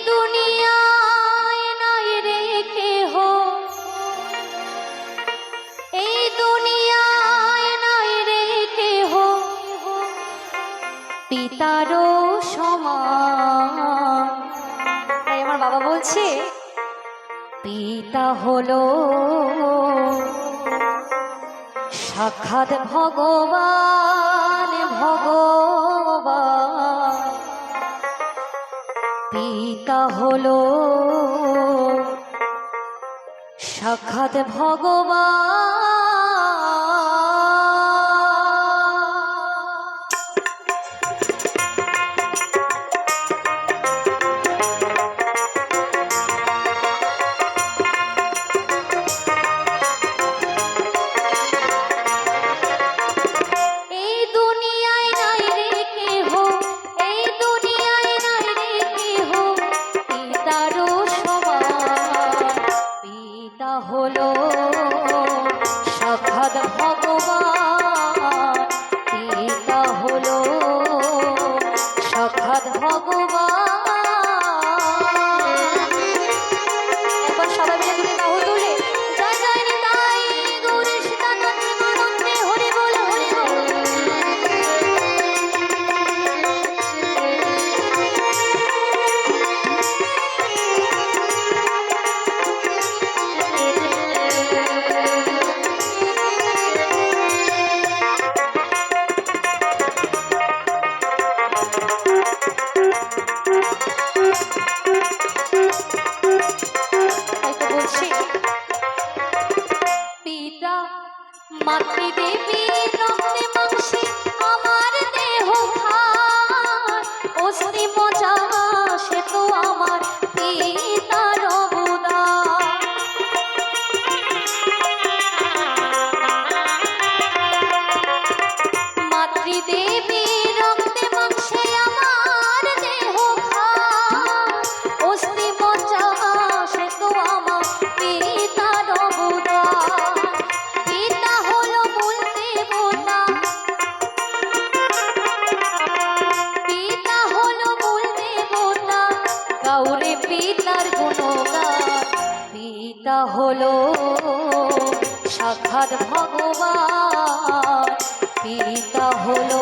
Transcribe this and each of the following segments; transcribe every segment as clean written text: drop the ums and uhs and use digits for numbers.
দুনিয়ায় নাই রে কেহ, এই দুনিয়ায় নাই রে কেহ পিতারও সমান। তাই আমার বাবা বলছে পিতা হলো সাক্ষাৎ ভগবান, ভগবান পিতা হলো সাক্ষাৎ ভগবান। হলো সাক্ষাৎ ভগবান, পিতা হলো সাক্ষাৎ ভগবান। একবার সবাই মিলে দুটো বাহু তুলে জয় জয় নিতাই গৌরী সীতাকান্তে মানন্দে হরি বল হরি বল। পিতা মাতৃদেবী রক্তে মাংসে আমার দেহ খায়, অস্থি মজ্জা সে তো আমার পিতার অবদান। মাতৃদেবী রক্তে মাংসে আমার দেহ খায়, অস্থি মজ্জা সে তো আমার পিতার অবদান। পিতা হলো মূল দেবতা, পিতা হলো মূল দেবতা, গাউরে পিতার গুণগান। পিতা হলো সাক্ষাৎ ভগবান, পিতা হলো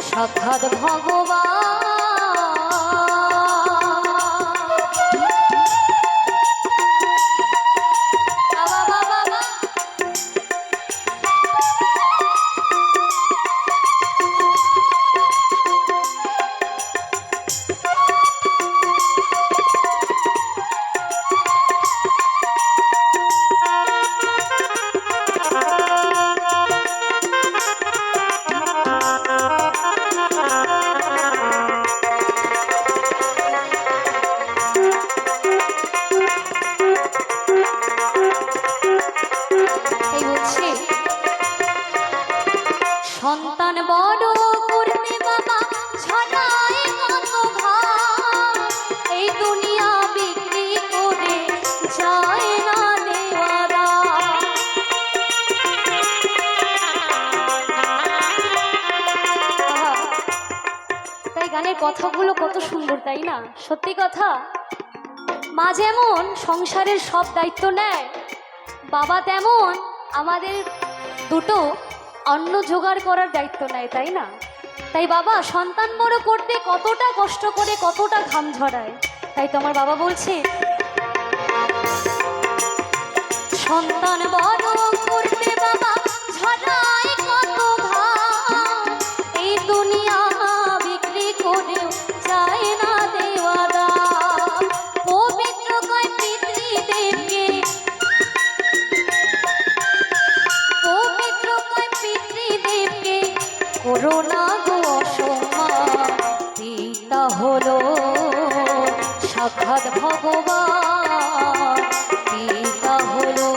সাক্ষাৎ ভগবান। সন্তান বড় করতে বাবা ছড়ায় কত ঘাম, এই দুনিয়া বিক্রি করে যায় না দেওয়ারা। তাই গানের কথাগুলো কত সুন্দর, তাই না? সত্যি কথা, মা যেমন সংসারের সব দায়িত্ব নেয়, বাবা তেমন আমাদের দুটো অন্ন জোগাড় করার দায়িত্ব নেয়, তাই না? তাই বাবা সন্তান বড় করতে কতটা কষ্ট করে, কতটা ঘাম ঝরায়। তাই তো আমার বাবা বলছে সন্তান বড় করতে বাবা ঝরায় কত ঘাম, এই দুনিয়া বিক্রি করেও যায় না দেওয়া দাম। পবিত্র কয় পিতৃদেবকে, পবিত্র কয় পিতৃদেবকে করোনা গো অসম্মান। পিতা হলো সাক্ষাৎ ভগবান, পিতা হলো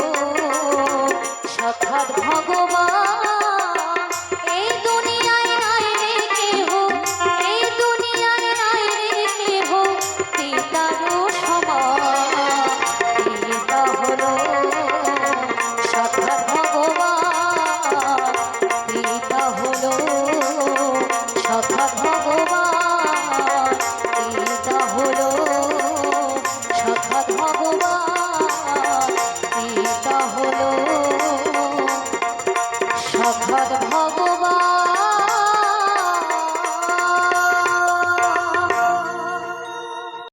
সাক্ষাৎ ভগবান। এই দুনিয়ায় নাই রে কেহ, এই দুনিয়ায় নাই রে কেহ পিতারও সমান। পিতা হলো সাক্ষাৎ ভগবান, পিতা হলো সাক্ষাৎ ভগবান, পিতা হলো ভব